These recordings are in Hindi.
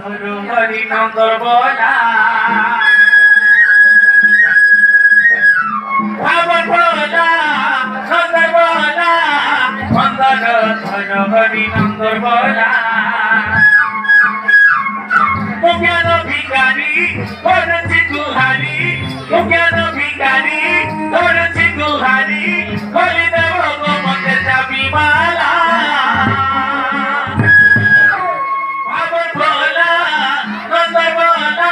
হরি নন্দর বলা ভাবন বলা নন্দর বলা মন্দর ধর হরি নন্দর বলা মুখ্যান ভিখারি করছি গুহারি মুখ্যান ভিখারি করছি গুহারি বলি দেব গোমতে চাবি মালা ভাবন বলা নন্দর বলা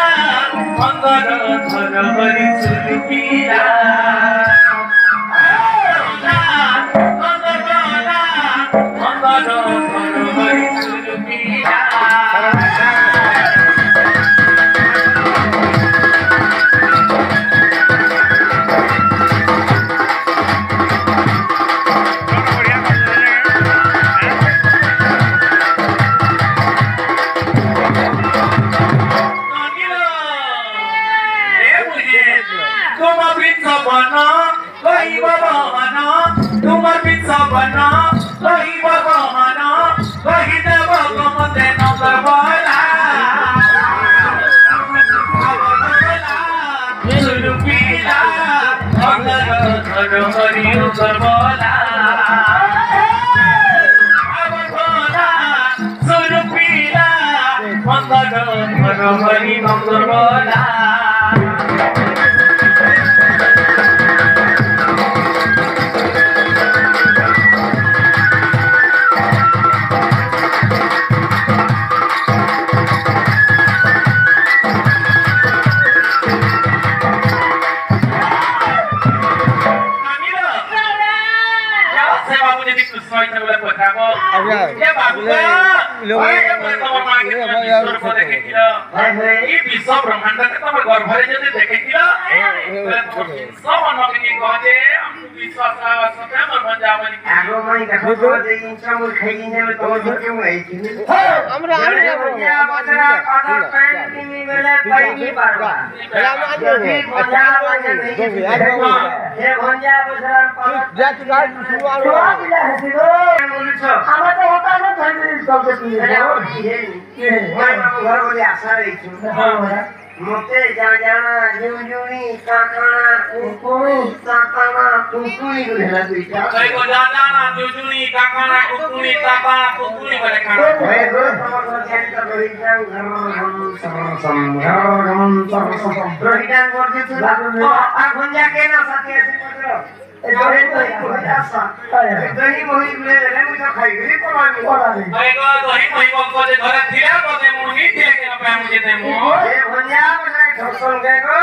মন্দর ধর হরি সুরপিলা নন্দর বলা মন্দর ধর হরি সুরপিলা তোমার বিচ্ছবন কহিব গহন কহি দেব গোমতে নন্দর বলা সুরপিলা মন্দর ধর হরি নন্দর বলা সুরপিলা মন্দর ধর হরি নন্দর বলা विश्व ब्रह्मांड गर्भरे जो देखे मते जाना जुजुनी काकाना कुकुनी गुलेला दुईटा कई को जाना जुजुनी काकाना कुकुनी बोले खाना हे गो तमर ध्यान कर रोहिता रोहिता करते तू आ भंजा के ना साथी ऐसे पकड़ो जोरे तो भंजा सा दही मोही ले ले मुझे खाई गई पलानी हे गो दही मोही को जे घर थिया बदे मुही थिया के ना पे मुझे दे मु हे भंजा ढोसन के गो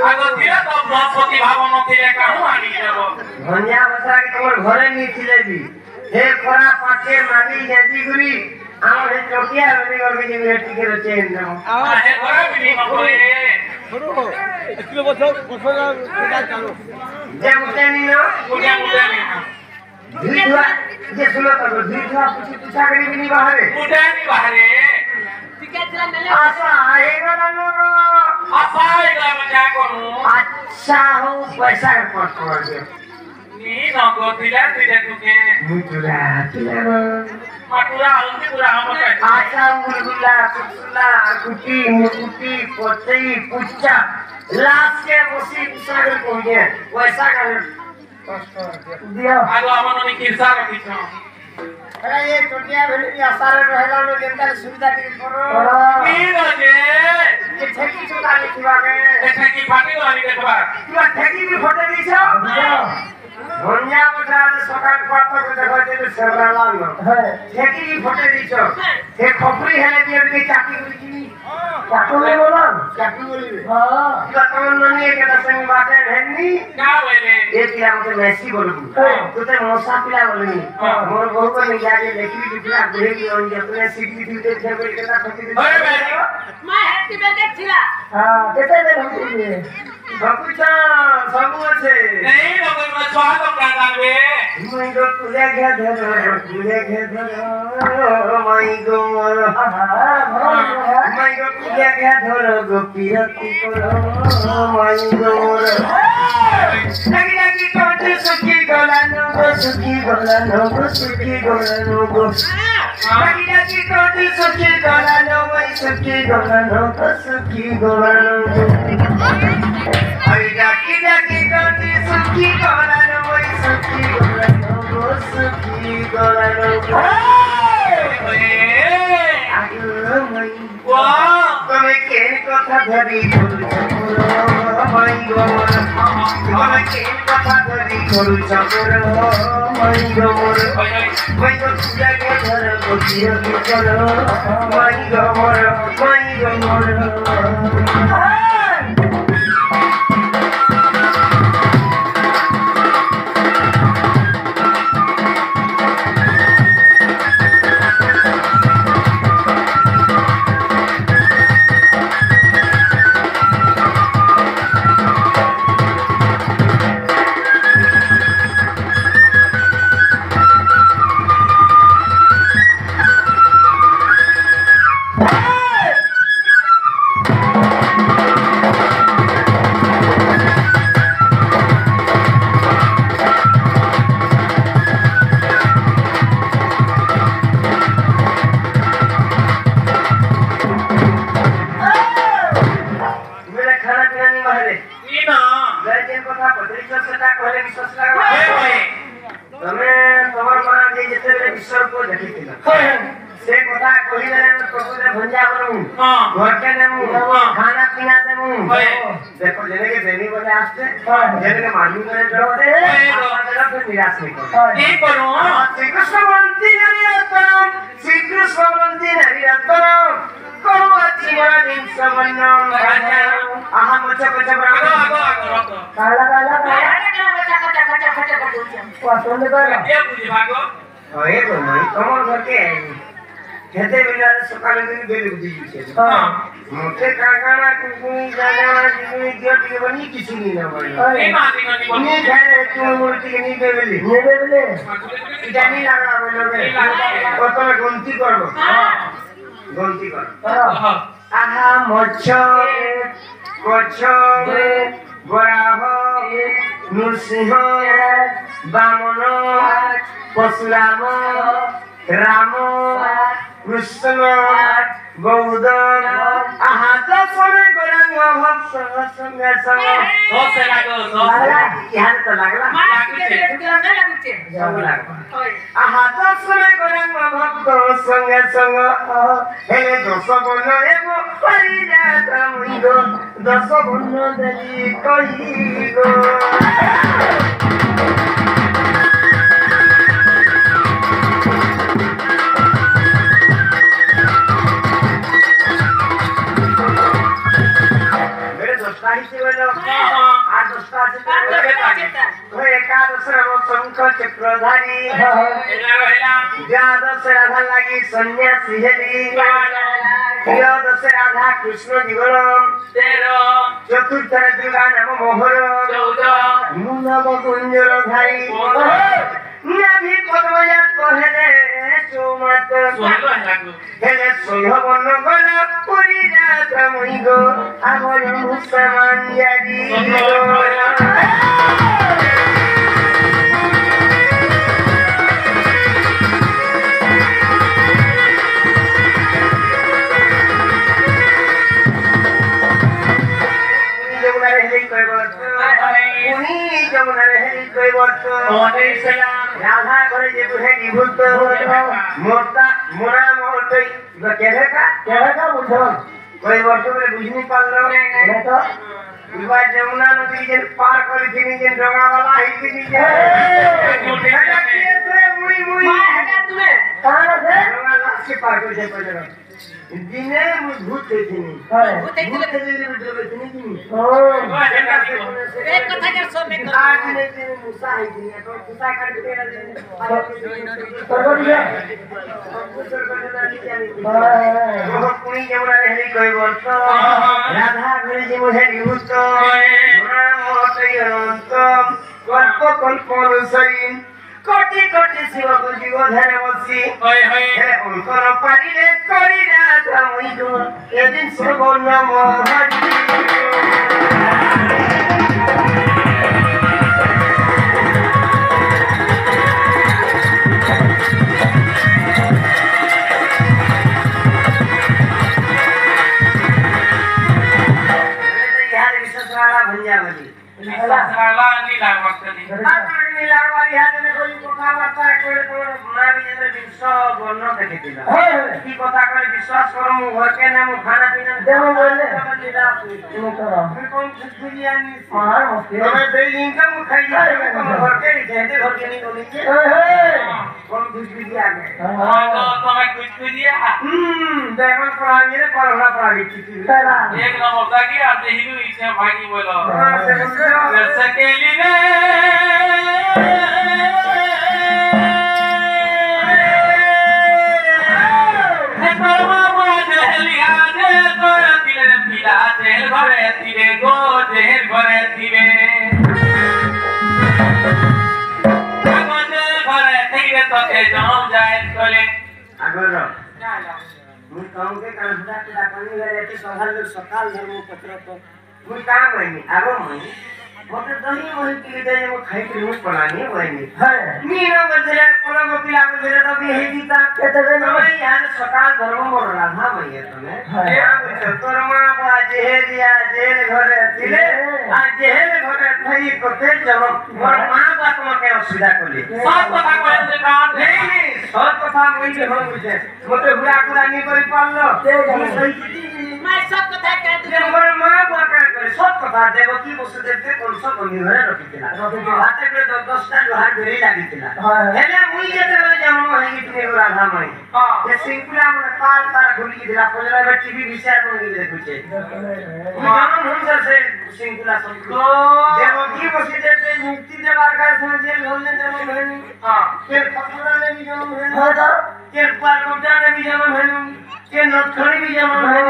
आगो थिया तो बृहस्पति भाव न थिले काहू आनी देबो भंजा बसा के तमर घरे नी थिले भी हे खरा पाटे मागी जाती गुरी आउ हे चोटिया रवि गरबी जी बेटी के चेन न हे घरे भी नी मकोरे छोड़ो इसलिए बोलो कुछला पूजा चालू जे मुते नी ना पूजा मुते नी धीरा जे सुनो तो धीरा पूछा करी भी नी बाहरे पूजा नी बाहरे आशा आएगा ना आशा आएगा मजा करूं अच्छा हो पैसा पर पड़ गया नी न को दिला दिले तुके मुतुला माटुला हल्दी पूरा हम आशा मुरगुला कुसुला कुटी मुकुटी पोचई पुच्चा लाश के बसी सागर को गया वैसा कर दिया आगो हमनो नि किरसा का पीछे अरे ये टोटिया भेली आसार रहला लो जनता सुविधा के करो नीर जे ये ठेकी चोटा लिखवा के ठेकी फाटी वाली देखबा तू ठेकी भी फोटो दिछो भंजा बता सकाल पात को देखो जे सरला लो ठेकी भी फोटो दिछो हे खपरी हेले भी के चाकी गुली चाकू ले बोला चाकू बोली हां का तमन मनी के संग बाटे हेनी का बोले ए कि हम तो मैसी बोलू तू तो मोसा पिला बोलनी मोर बहु को नहीं जाके लेखी दिखला बुढ़े की और अपने सीटी दी दे छे के ना ठकी दे अरे बेटी मैं हेती में देख छिला हां केते दे हम बाबूचा सब আছে नहीं लोग में छवा तो का गावे मैं तो तुले के धर माई गो माई गो तुले के धर गोपी रति करो माई गो Lagi lagi kau suki golano go suki golano go suki golano go. Lagi lagi kau suki golano go suki golano go suki golano go. Lagi lagi kau suki golano go suki golano go suki golano go. Aduh mai. Wah, kami kini kota dari dulu. Mai go. Kami kini kota dari dulu. Mai go. Mai go sudah kejar go dia kejar. Mai go. Mai go. खाना पीना देखो जने के देनी बोले आस्ते जने के मालूम करे जरूरत है आप फिर निराश नहीं करो नहीं करो श्री कृष्ण बंती नहीं रतन करो अच्छी बड़ा दिन सबन्नम अहम बच्चा बच्चा बड़ा काला सुन ले ये पूछे भागो ये तो नहीं कमर घर के कहते बिना सकाल में बेल बुझी छे हां मोटे काकाना कुकुई जाना जिनी गेट के बनी किसी नहीं ना बनी ए माती नहीं बनी नहीं खाए तू मूर्ति नहीं बेबले जानी लगा बोलो और तो गलती करबो हां गलती कर आहा मच्छो बराह नृसिंह बामन परशुराम राम कृष्ण गौतम आहा दसने गोरंग भक्त संग संग दस लागो यार तो लागला लागुचे सब लागो आहा दसने गोरंग भक्त संग संग हे दस बन एगो हरि राधा मुइगो दस बन देली कहिगो चक्रधारी द्वादश राधा लगी सन्यासी हेली त्रयोदश राधा कृष्ण जीवन चतुर्थ दुर्गा नाम मोहर मुनव कुंजर धारी नाभि पद्मजात पहले चौमत हेले सोहबन गला पुरी राधा मुइगो आगर मुसमान जारी राधा करे जे बुझे निभूत मोटा मोरा मोटई केरेका बुझो कोई वर्ष में बुझनी पालो नहीं तो इबा जमुना नदी जे पार कर दिनी जे डोगा वाला ही दिनी जे मुई हटा तुमे कहां से डोगा लाश के पार कर जे पड़े दिने भूत देखिनी भूत देखिनी ओ एक कथा के सो में आज ने मुसा है दिने तो मुसा काट के दे तो दिया अंकुशर को डाली जानी तो पुनी जमुना रहली कोई वर्ष राधा घरे जे मुझे निभूत मोरा मोटई अनंत कल्प अनुसरी कोटि कोटि शिव को जीव धरे बसी हे अंतर पारिले करी राधा मुइगो ए दिन सब नम हरि साला नीला वक्तनी नीला वाली हाथ में कोई কথা বার্তা করে তোর মারি যে বিশ্ব বর্ণ দেখে দিল কি কথা করে বিশ্বাস করো মু ঘরকে না মু খানা পিনা দেব বললে নীলা তুমি করো তুমি কোন বিরিয়ানি আর মস্তি তুমি বেলিং কা মু খাই যাবে কোন ঘরকে যেতে ঘরকে নি বলি কোন বিরিয়ানি আগে তো তুমি বিরিয়ানি দেখো পড়াইলে পড়া পড়াই কি एक नंबर दागी आज हिलू इसे भागी बोलो सकेली रे हे परवा बदलिया ने तोर दिले पिला जेल घरे तिरे गो जेल घरे तिरे आगने घरे तिरे तो के जाओ जाए कोले आगरो जाला मुझ काम के कांदा के पानी गले ते सवाल लोग सकाल धर्म पत्र तो मुझ काम होइनी आगो मई मोटे दही वही के दे वो खाई के मुझ बनानी होइनी है मीरा बजरे कोला गोपिला बजरे तो भी है दीता केते वे मई यार सकाल धर्म मोर राधा भैया तने है तोरमा बाजे हे दिया जेल घरे तिले आ जेल घरे थई कोते जब मोर मां बाप के असुविधा कोली सब कथा कहते काट नहीं सब कथा मुई के हम बुझे मोटे हुरा कुरा नहीं करि पालो मैं सब कथा कह दे मोर मां बाप करे सब कथा देव की बस देते कोन सब बनी घरे रखितिला हाथे में 10 टा लोहा ढेरी लागितिला हेले मुई जेते जन्म है इतने राधा मई जे सिंकुला में काल तार घुली दिला पजला में टीवी विचार में देखुचे जन्म हम से सिंकुला सब देव की बस देते मुक्ति देवार का समझे होने जन्म है हां फिर खतरा में भी जन्म है हां के पार कोटा में भी जन्म है के नथड़ी भी जन्म है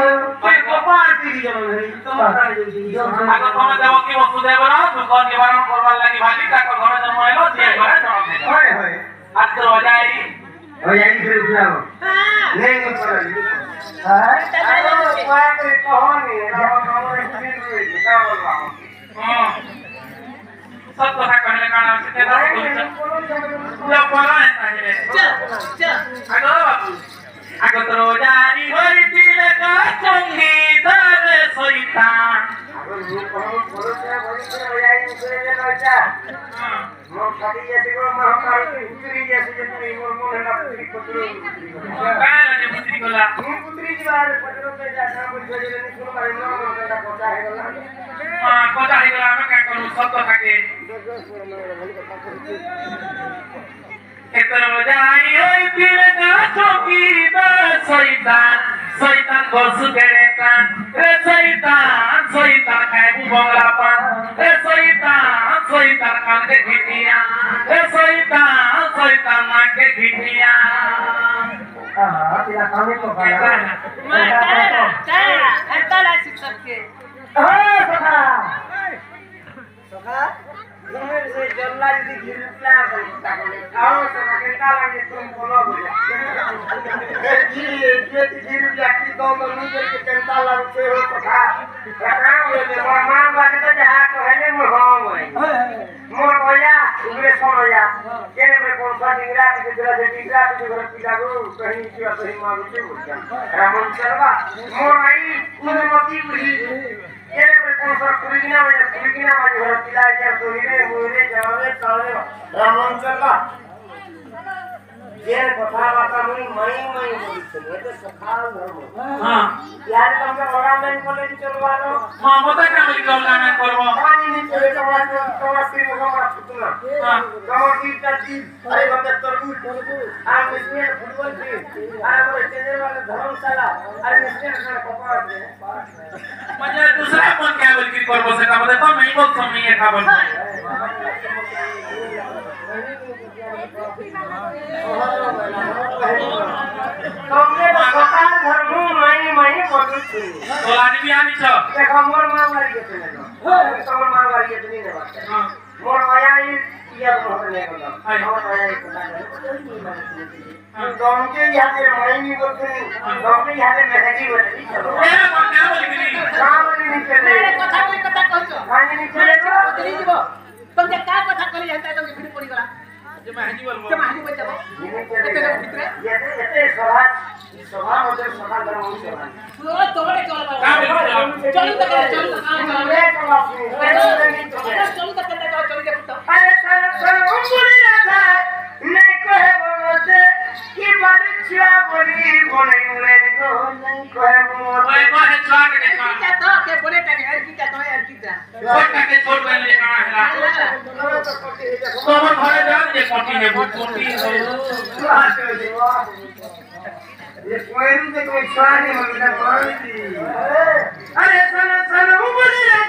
के गोपाल भी जन्म है तो मरा जैसी अगर तुम देव की वसुदेव ना दुख निवारण करवार लागि भाली का घर जन्म आइलो जे घरे जन्म होय होय आज हो जाई फिर उठाओ नहीं पड़ल हां अरे बाप रे कहानी हमरे स्क्रीन में का बोलवा हां सब कथा कहले काना से पूरा पड़ा है चल आगो बाबू आगो तो जारी होई दिल का संगीत रे शैतान आगो ये कहो से भरी हो जाई उसे बच्चा हां मो खाली जैसे को महाकाल की पुत्री जैसे जतनी मोर मोन है पुत्री पुत्री काला ने पुत्री कोला पुत्री जी बारे पत्रों पे जाना बोल जे नहीं सुन पाए ना मोर का कोटा है गला हां कोटा है गला में का करू सब कथा के एतरो जाई होई फिर का चौकी द शैतान शैतान घोसु गेले कान रे शैतान शैतान खाए बंगला पान रे शैतान शैतान कान के घिटिया रे शैतान शैतान मां के घिटिया हां तिला कामे तो गाला मैं काला हरताला शिक्षक के हां सखा घर से जल्ला यदि गिरला बनता है आओ सखा के ताला के तुम बोलो बोला ये गिर जाती तो नहीं के कंता लगते हो सखा सखा बोले मां बात तो जहां को है मो मोर भैया उगरे सोया केने में कौन सा डिंगरा के दिला से डिंगरा के घर पिला गो कहीं की सही मारू के बोल रामन चलवा मोर आई उन्नति बुझी केने में कौन सा कुलीना में घर पिला के तो रे मोरे जावे ताले रामन चलवा ये कथा बात मुई मई बोलते तो सखाल धर्म हां यार तुमके बड़ा मैन कॉलेज चलवानो हां बता के बोली चलना मैं करबो पानी नहीं चले तो श्री भगवान फुटना हां कमर की चाची अरे बता तरबूज आ इसमें फुटबॉल की अरे वो चेंजर वाला धर्मशाला अरे इसमें ना कपड़ा दे म्हणजे दूसरा कोण काय बोल की करबो से का बता मैं बोल समझ है का बोल तुमने तो सकाल धर्म मई पड़ुछि तोलानी भी आनी छ देखो मोर मां मारी के चले तो मां मारी के नहीं ने बात हां मोर माया ये मोर ने बोला मोर माया दोनों के याद मई नहीं बोलते दोनों के याद मेहंदी बोली चलो ए मन क्या बोली हां बोली नहीं चले कथा कहछो काहे नहीं चले बोली जीवो तुमके का कथा कहली जानता तुमके फिर पड़ी गला जे मेहंदी बोलबो जे मेहंदी बोल जाबो ये सभा मध्य सभा करवाऊं सभा तो बड़े चलो चलो तक चलो अरे सर उंगली ना नहीं कहे बोलते कि बड़ी छुआ बोली बोले उड़े को नहीं कहे बोलते ओए कहे छुआ के देखा क्या तो के बोले टके यार की क्या तो यार की क्या छोड़ के छोड़ के ले कहां है तो हम घरे जा ये कोटी है कोटी ये कोयरू के कोई छुआनी मगना पड़ी अरे सन उंगली ना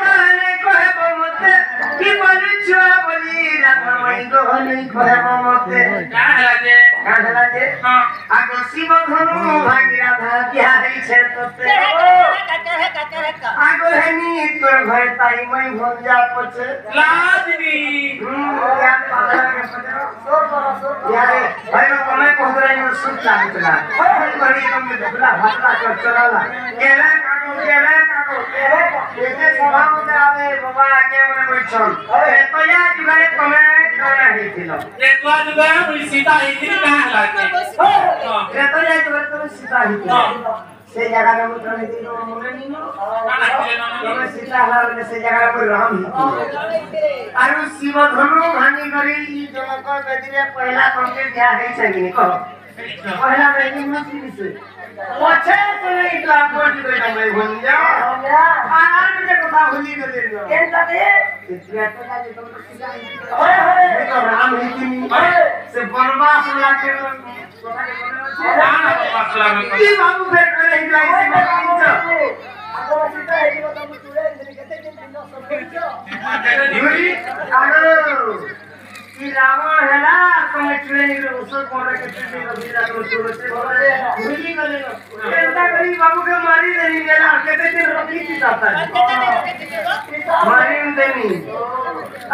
कहे बोलते कि बड़ी छुआ बोली रात में दो नहीं कहे बोलते क्या है जे काढला जे हां आगो शिव धनु भागिरा भाग्या है छे तोते आगो हेनी तोर भय ताई मई भंजा पछे लाजनी या पागल के पछे यारे भाई को मैं कहत रही हूं सुन लागला बड़ी एकदम में धबला भागला कर चलाला केला काटो ये सभा में आवे बाबा आगे मने बैठल ए तो या जुगाड़े तुम्हें खाना ही दिलो ये तो आज गया मुझे सीता इतनी कहां लागे ये तो या जुगाड़े तुम्हें सीता ही से जगह में उतर नहीं दिलो मोने नीनो तुम्हें सीता हाल में से जगह पर राम ही आरु शिव धनु भानी करी ई जनक बेदिरे पहला कंके बिया है छनी को पहला बेदी में की से पछे से इतना कोट दे मैं भूल जा आज के कथा भूली गए केनता दे इतना तो का तुम सीधा ओए होए तो राम ही की से बनवास लाके कथा के मसला में की बाबू फेर करे जाई से किंच आगो सीता है कि तुम चुड़े इतने कते दिन दिन सब किंच धुरी आगो कि रावण हैला तुम चुड़े नि उसर कोरे के चुड़े रबिला तो चुड़े से भूली गले केनता करी बाबू के मारी देनी गेला कते दिन रखी थी जाता है मारी देनी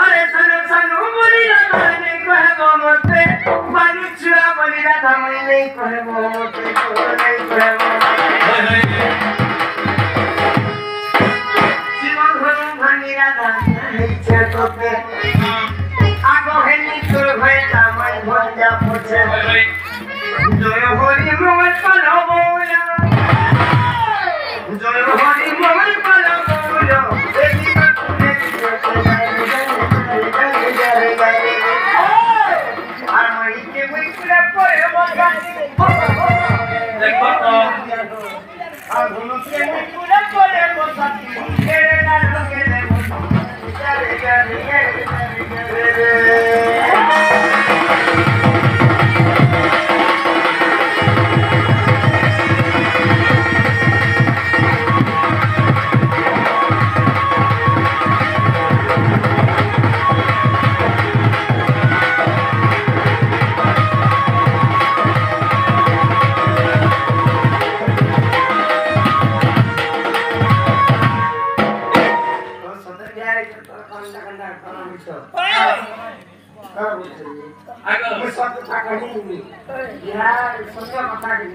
अरे सन उमरी लगाने कहे मोते बालू छुआ बलिरा धमई नहीं कहे मोते नहीं कहे मोते जीवन भर भांगिरा धान छे तोते आगो हेनी तोर भैता मैं भंजा पूछे जय होरी मोर पलो बोला जय होरी मोर पलो बोला बेटी ने आरमई के मुइकरा परे बगा देखो तो आ दोनों के मुइकरा परे बगा केरे ना केरे चले चले आगो मैं सब था कहीं यार सुंदर बता दे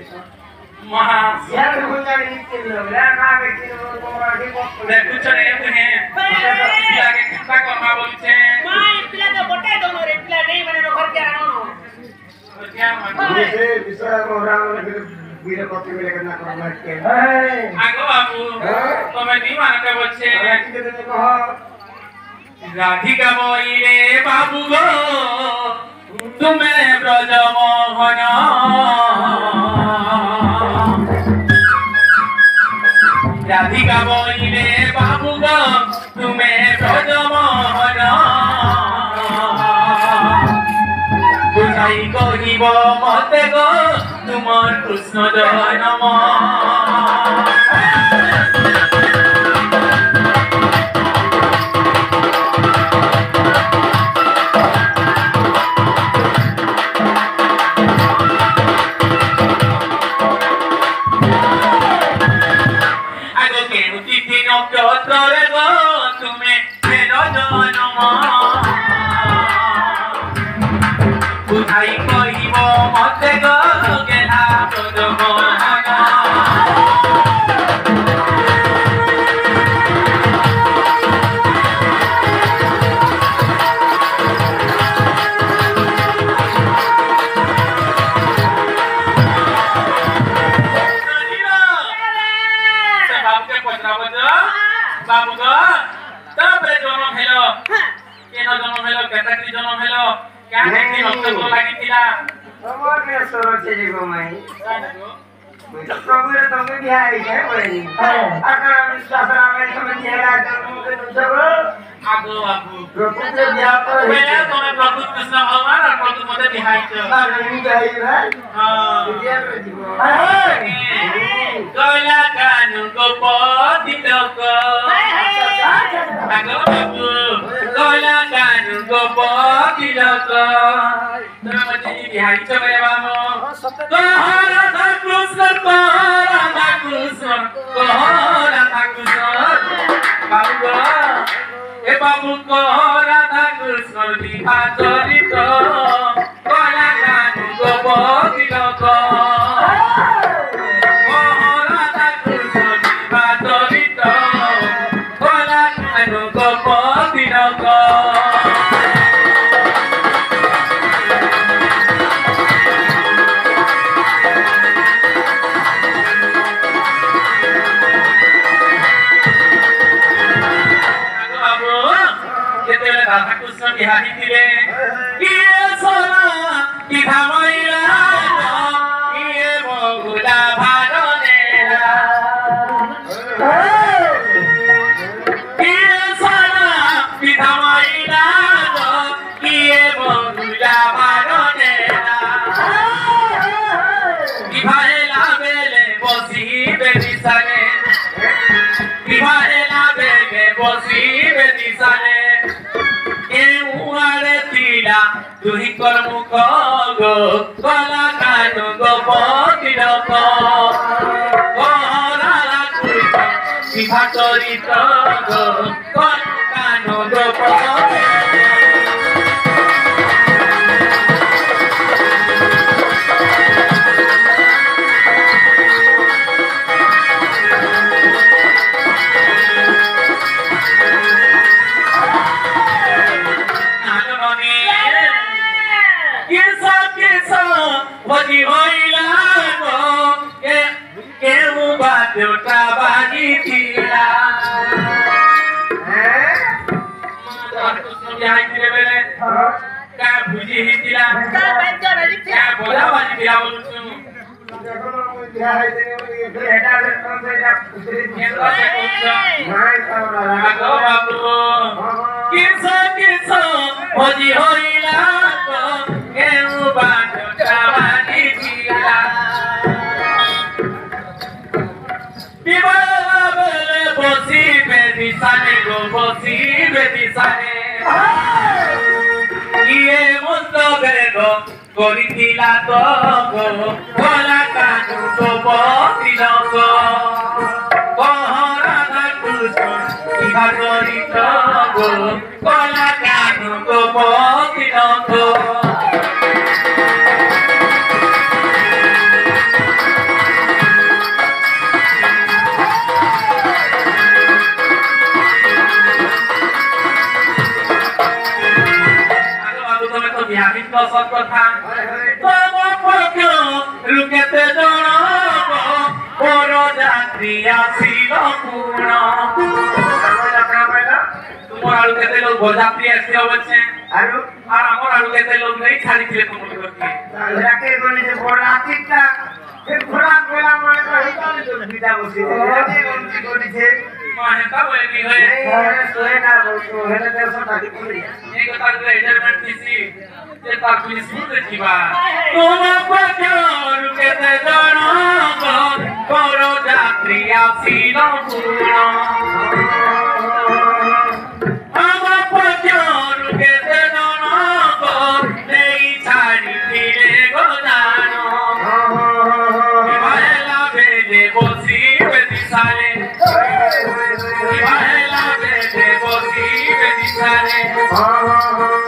महा यार हो जाए नीचे लोग यार का के तो आगे बहुत दे कुछ नहीं है पिला के कितना कमा बोलते मां पिला के बटे दोनो रे पिला नहीं बने घर के आनो और क्या मान से विषय मोहरा में फिर वीर पति में लेकर ना करना के आगो बाबू तो मैं नहीं मान के बोलते राधिका बोइले बाबू गो तुम्हें ब्रज मोहन राधिका बोइले बाबू गो तुम्हें ब्रज मोहन बुझाई कहिब मते गो तुमर कृष्ण जन्म बुझाई कहिब मते गो गेला তোমার নে সরছে যে গোমাই তুই তো প্রভুরে তুমি বিহাই কে বলি আকার আমি শাস্ত্রা মে তুমি জেলা মুখে তুজগো আগো আগো প্রভুরে বিয়া করে বেলা তোমরা প্রভু কৃষ্ণ ভগবান আর প্রভু মধ্যে বিহাইছ না আমি গাই ভাই হ্যাঁ বিয়া করে দিব কইলা কানু গোপতি লোক আগো বাবু কইলা কানু গোপতি লোক তোমরা মধ্যে বিহাইছ রে বাবু রাধা কৃষ্ণ রাধা কৃষ্ণ রাধা কৃষ্ণ বাবু এ বাবু রাধা কৃষ্ণ বিভা চরিত কলা কানু গোপতি লোক রাধা কৃষ্ণ বিভা চরিত কলা কানু গোপতি লোক রাধা কৃষ্ণ বিহারি ଥିଲେ কিয়ে সোনা কি ধামাইলা কিয়ে বগুলা ভারনেলা কিয়ে সোনা কি ধামাইলা কিয়ে বগুলা ভারনেলা কি ভাইলা বেলে বসি বেদিসানে কি ভাইলা বেলে বসি বেদিসানে তুই কর্ম গো কলা কানু গোপতি লোক বিভা চরিত গো কলা কানু গোপতি ভজি হইলা গো কেউ বাদ্যটা বাজিছিলা বিহাইছিলে বেলে কা বুঝি হিছিলা কা বলা বাজিছিলা বলছু কিস কিস ভজি হইলা গো কেউ বাদ্যটা বাজিছিলা বিবাহ বেলে বসি বেদিসানে গো বসি বেদিসানে কিয়ে মন্ত বেগ করিছিলা তো গো কলা কানু গোপতি লোক রাধা কৃষ্ণ ইহা করিত গো কলা কানু গোপতি লোক বিহারিত সব কথা তব পক্ষ রুকেতে জনক পর যাত্রী আসিল পূর্ণ তোমার আলু কেতে লোক বরযাত্রী আসিল বলছে আর আমার আলু কেতে লোক নেই ছাড়িছিলে তোমার করতে রাকে বলে যে বরযাত্রীটা ঘোড়া গোলা মানে তো বিদা বসে করেছে মাহেতা বলি হয়ে সোহেটা বলছো হেলে 150 টাকা করে এই কথা রিটায়ারমেন্ট দিছি যে তার পুলিশ শুনতে দিবা তোমার পক্ষ রুকেতে জনক পর যাত্রী আসিল পূর্ণ আমার পক্ষ রুকেতে জনক নেই ছাড়িছিলে গো জানো বিবাহেলা বেলে বসি বেদিসানে বিবাহেলা বেলে বসি বেদিসানে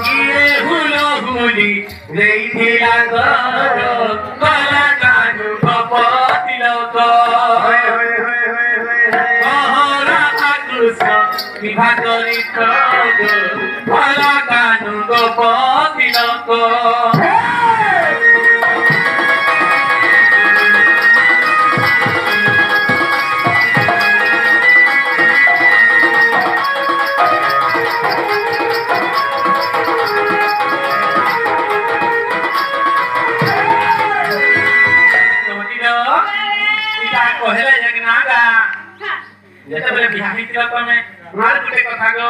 কিরে হুলো হুলি দেইছিলা গর কলা কানু গোপতি লোক রাধা কৃষ্ণ বিভা চরিত গো কলা কানু গোপতি লোক कहले एक नागा ଯେତେବେଳେ ବିହା ହେଇଥିଲା ତମେ ଆଉ ଗୋଟେ କଥା ଗो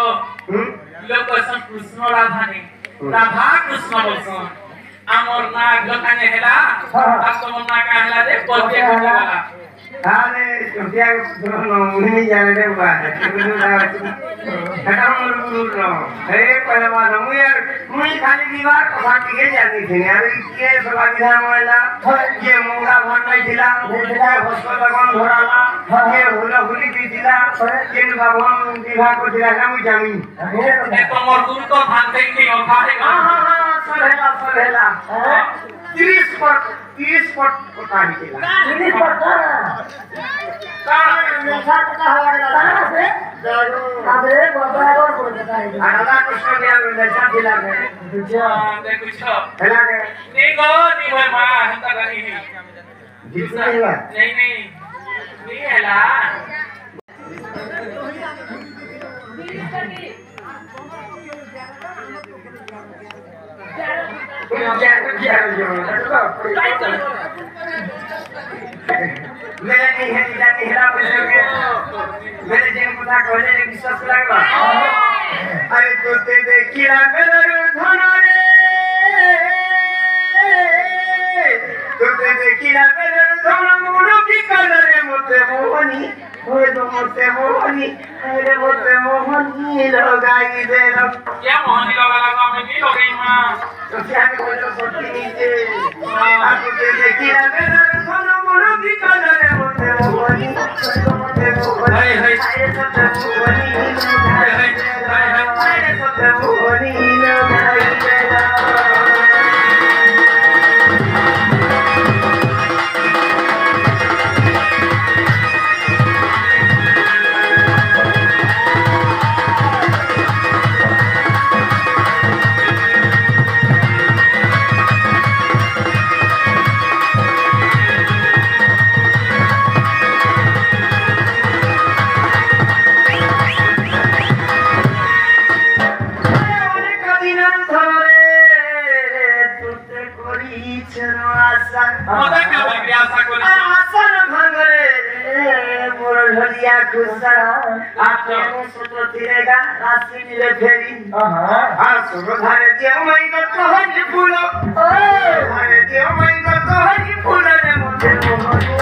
ଲୋକ ସଂ କୃଷ୍ଣ ରାଧାନି ରାଧା କୃଷ୍ଣ ବସନ୍ ଆମର ନା ଗକାନେ ହେଲା ଆଉ ତମ ନା କା ହେଲା ରେ ପଦେ ଗଲା আরে তোতিয়া মুনি জানে রে বা তুমি না এটা মোর গুরু হে পয়লা মুই আর মুই খালি দিবার কথা টিকে জানি থিনি আর কে সলা বিধান হইলা কে মোরা ভান নাইছিলা কে হস্ত লগন ধরালা কে ভুলা ভুলি দিছিলা কে ভগবান বিবাহ করিলা না মুই জানি এ তোমার গুরু তো ভান দেখি কথা হে সরহেলা 30 পট কথা দিছিলা 30 পট राधा कृष्ण के नशा दिला गए देखुछ हेला गए नहीं गो नहीं होय मा हता रही नहीं नहीं हेला मेरे नहीं है नहीं हेला बोलोगे मेरे जन पुता कहले विश्वास लागबा अरे तो ते देखिला मेरे धन रे तो ते देखिला मेरे धन मुनो की कलरे मोते मोहनी होय तो मोते मोहनी अरे मोते मोहनी लगाई दे रो क्या मोहनी लगा मैं नहीं लगाई मां तो क्या कोई तो सोती नीचे आ तो ते देखिला मेरे धन मुनो की कलरे मोते मोहनी मोते मोहनी हाय हाय अरे सोते मोहनी हाय हाय अरे सोते मोहनी लगाई दे रो मजा क्या बोल आशा करी आसन भंगरे मोर ढलिया खुशा आत्मा सूत्र तिरेगा राशि मिले फेरी आ सुर धारे देव मई को कहनी फूल ओ धारे देव मई को कहनी फूल रे मोते मोहनी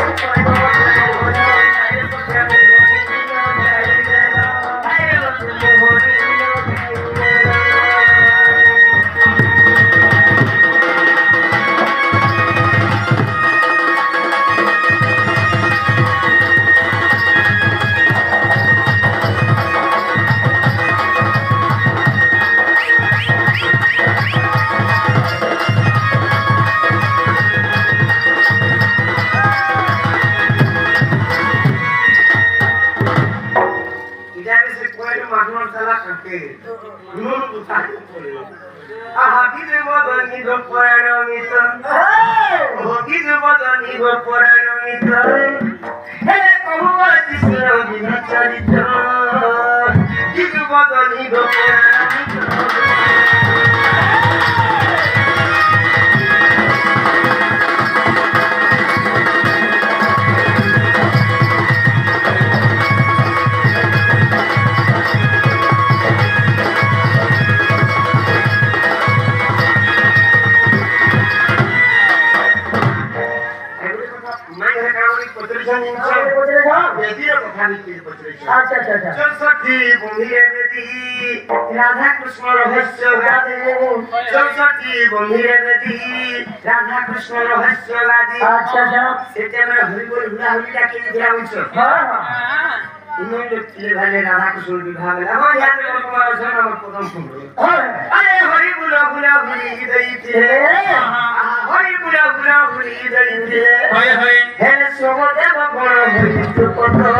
राधा कृष्ण रहस्य गादे सरस्वती गंभीर नदी राधा कृष्ण रहस्य गादे अच्छा अच्छा सेटे में हरि बोल हुला हुला के दिया उस हां हां इन्होंने लोग चले वाले राधा कृष्ण विभाग में हां याद करो तुम्हारा जन्म और प्रथम सुन अरे हरि बोला हुला हुली गई थी हरि बोला हुला हुली गई थी हाय हाय हे सोगो देव बड़ हुई तो पतो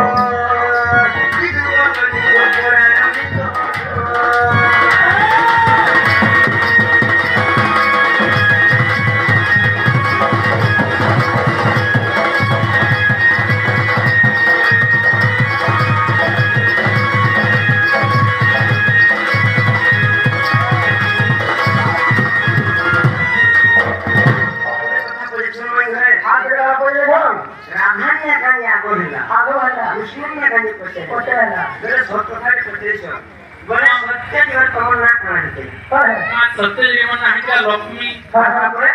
माई घरे हाथ लगा पड़े हो राधानिया कानी आगो हिला आगो वाला कृष्णनिया कानी पछे पटे वाला बेले सत्य थारे पछे छ बोले सत्य जीवन कमल ना काढते मा सत्य जीवन नाही का लक्ष्मी तारपरे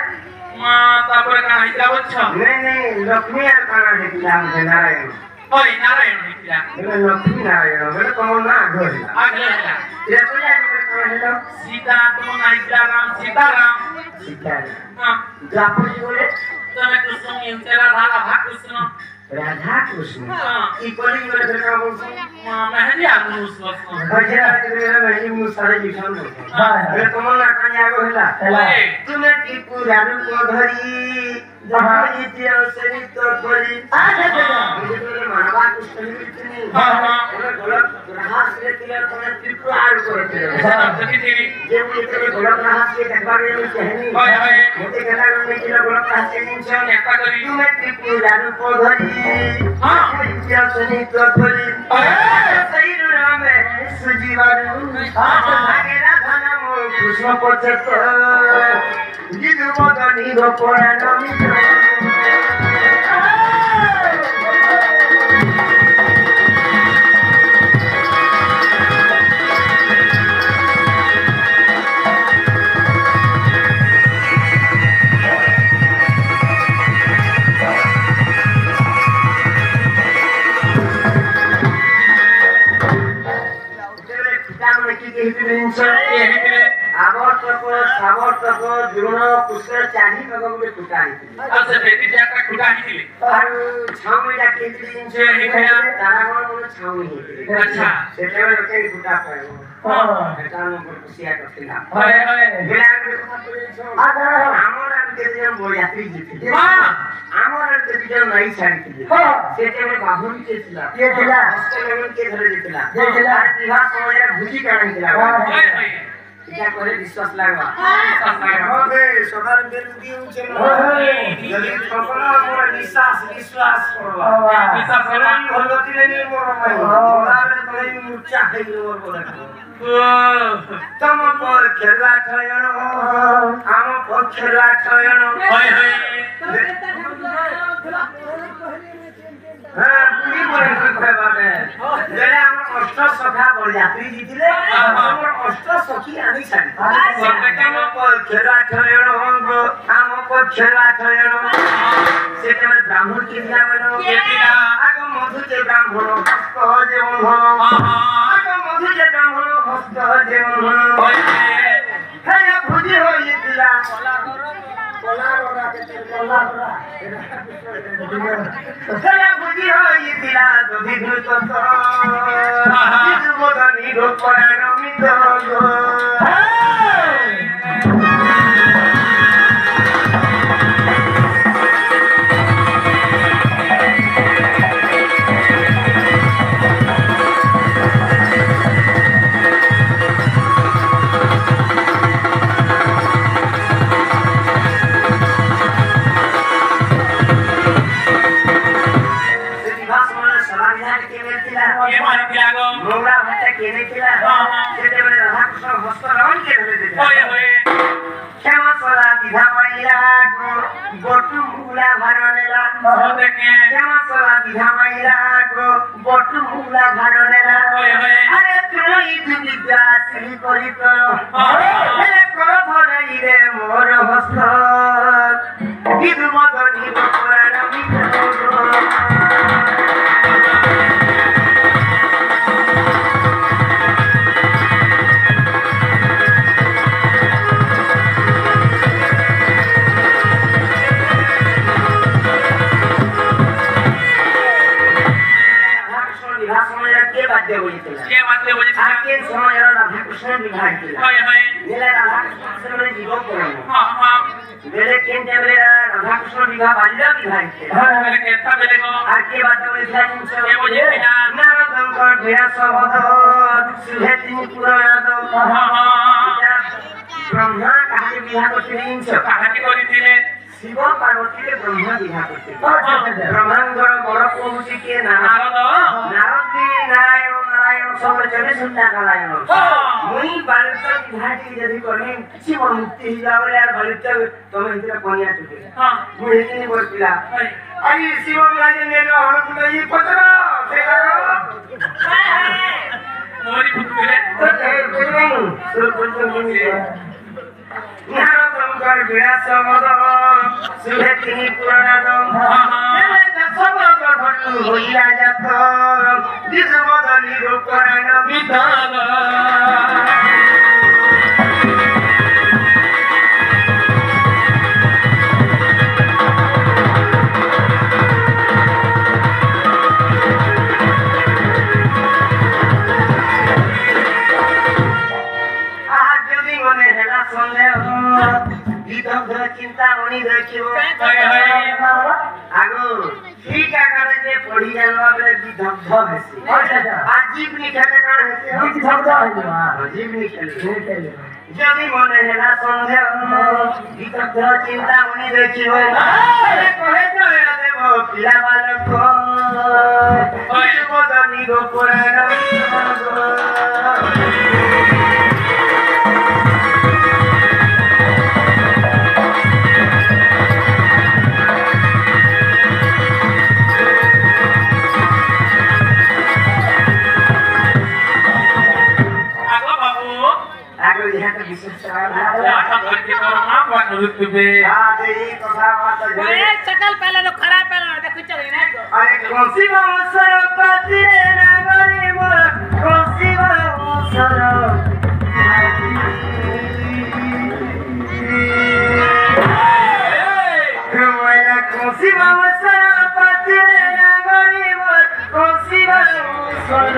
मा तापर का नाही का वच्छ नहीं लक्ष्मी आर काना देखिला हम नारायण ओय नारायण हिला बेले लक्ष्मी नारायण बेले कमल ना आगो हिला आगला हिला रे पूजा में काना हिला सीता तुम नाही का राम सीताराम सीता हां जापो जी बोले તમે કૃષ્ણ ની ઉતરા ધારા ભા કૃષ્ણ राधा कृष्ण हां ई कोली बोले बेटा बोल મહેંદી આનું વસ્તુ भजिया रे नहीं मु सारे लिखन हां बेले कमल ना कानी आगो हिला ઓય तुमे टिपुरानु को धरी जहाई दिया सरी तो बोली आ जा मुझे तो मानवा कुछ नहीं हां हां बोले गलत रहास ले तिला तुमे टिपुरानु को धरी સતી દેવી जे मुझे तेरे गलत रहास के देखबारे में कहनी ઓય ઓય मोटे कहना में किला गलत रहास के नहीं छे નેતા કરી तुमे टिपुरानु को धरी हां दिया सरी तो बोली सही नाम है सुजीवानु आगे राधा मो कृष्ण पछत जिदु मदनी गो पुराण એ હિતરે সাবর্তক দ্রোণ পুষ্কর চারি তক গুলি ফুটা আইছিল আচ্ছা বেটি যাত্রা খুঁটা হিলে আর ছাউমিটা কেজি জিনিস তারা কোন ছাউমি আচ্ছা সেটা লোকে ফুটা পাইব এটা নম্বর কুশিয়া করছিলা হয় হয় বিরাট কথা বলেছো আমার আর কেজন বয়াতি জিতে মা আমার আর কেজন নাই ছাড়িছিল সেটা আমি বাহুরি কেছিলা কে ছিলা হস্তের কে ধরে দিছিলা কে ছিলা আর বিবাহ সময় ভুজি কাটাইছিলা হয় হয় এটা করে বিশ্বাস লাগবা সস্তা হবে সকাল বেল দিউছে না যদি সকাল মোর বিশ্বাস করবা বিশ্বাস করবা ভগবতীরে নির্মল মাই মোরালে তই মুচা খাইল মোর বলে তম পর খেলা ছয়ণ আম পর খেলা ছয়ণ হয় হয় হ্যাঁ পুরি করে কইবাবে যেটা আমার অষ্ট সখা বরযাত্রী জিতিলে আমার অষ্ট সখী আনি ছাড়ি সকাম পর খেলা ছয়ণ আম পর খেলা ছয়ণ সেটা ব্রাহ্মণ কি দিয়া বলো কেতিরা আগ মধু যে ব্রাহ্মণ হস্ত যে বন্ধন আগ মধু যে ব্রাহ্মণ হস্ত যে বন্ধন হয় হ্যাঁ ভুজি হইছিলা হ্যাঁ ভুজি হইছিলা দধি ধুত মদনী গোপরাণ মিত ये मारी दिलागो मोगरा भाषा केने केला সেটা বলে রাধা কৃষ্ণ হস্ত রাউন্ড কে ধরে দিলা হয় হয় শ্যামা সলা বিধা মাইলা বটু মুলা ভারনেলা দেখে শ্যামা সলা বিধা মাইলা বটু মুলা ভারনেলা হয় হয় আরে তুই বিদ্যা শ্রী করিত এলে কর ধরাই রে মোর হস্ত বিদু মদনী পুরাণ মিত্র ये बातें बोली आके समय राधा कृष्ण विवाह किया হয় হয় मेला राधा कृष्ण से जीवन करेंगे हां हां मेले केन टेबले राधा कृष्ण विवाह बाल्य विवाह किया मेरे केता मेरे को आके बात बोली था ये बोली ना नारद का भेया सबद सुहे तीन पुराण हां हां ब्रह्मा कहानी विवाह को तीन से कहानी बोली थी शिव पार्वती के ब्रह्मा विवाह करते ब्रह्मांगर बड़ प्रभु के नारद नारद नारद नारायण नारायण सब चले सुनता का लागो मुई बालिका घाटी यदि करनी किसी मोर मुक्ति ही जावे यार बालिका तमे इतने कोनिया टुके हां मुई इतनी बोल पिला आई शिवम लागे नेलो हण तुले ये पतरा से करो मोरी पुतले सुर पुतले नारो तुम कर बिना समद सुहे तिनी पुराना दम मेरे सब कर भटू होइला जात दिस मदनी रूपराना मितान चिंता मनी देखियो आगो ठीक आकर जे पढ़ी जानवा बेले विदग्ध हेसी अजीब निकले कोन हेसी विदग्ध अजीब निकले जदी मने हेला संध्या विदग्ध चिंता मनी देखियो अरे कहे तो देबो पिला बालक ओय बदनी गो पुराण सकल पहले तो खराब पहले देखो चल ना अरे कोसी मौसर पति रे नगरी मोर कोसी मौसर मेरा कोसी मौसर पति रे नगरी मोर कोसी मौसर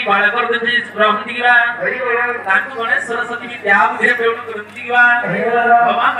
बाळकर देवी ब्रह्मती किवा तांको गणेश सरस्वती विद्या बुद्धि प्रयोग करती किवा बाबा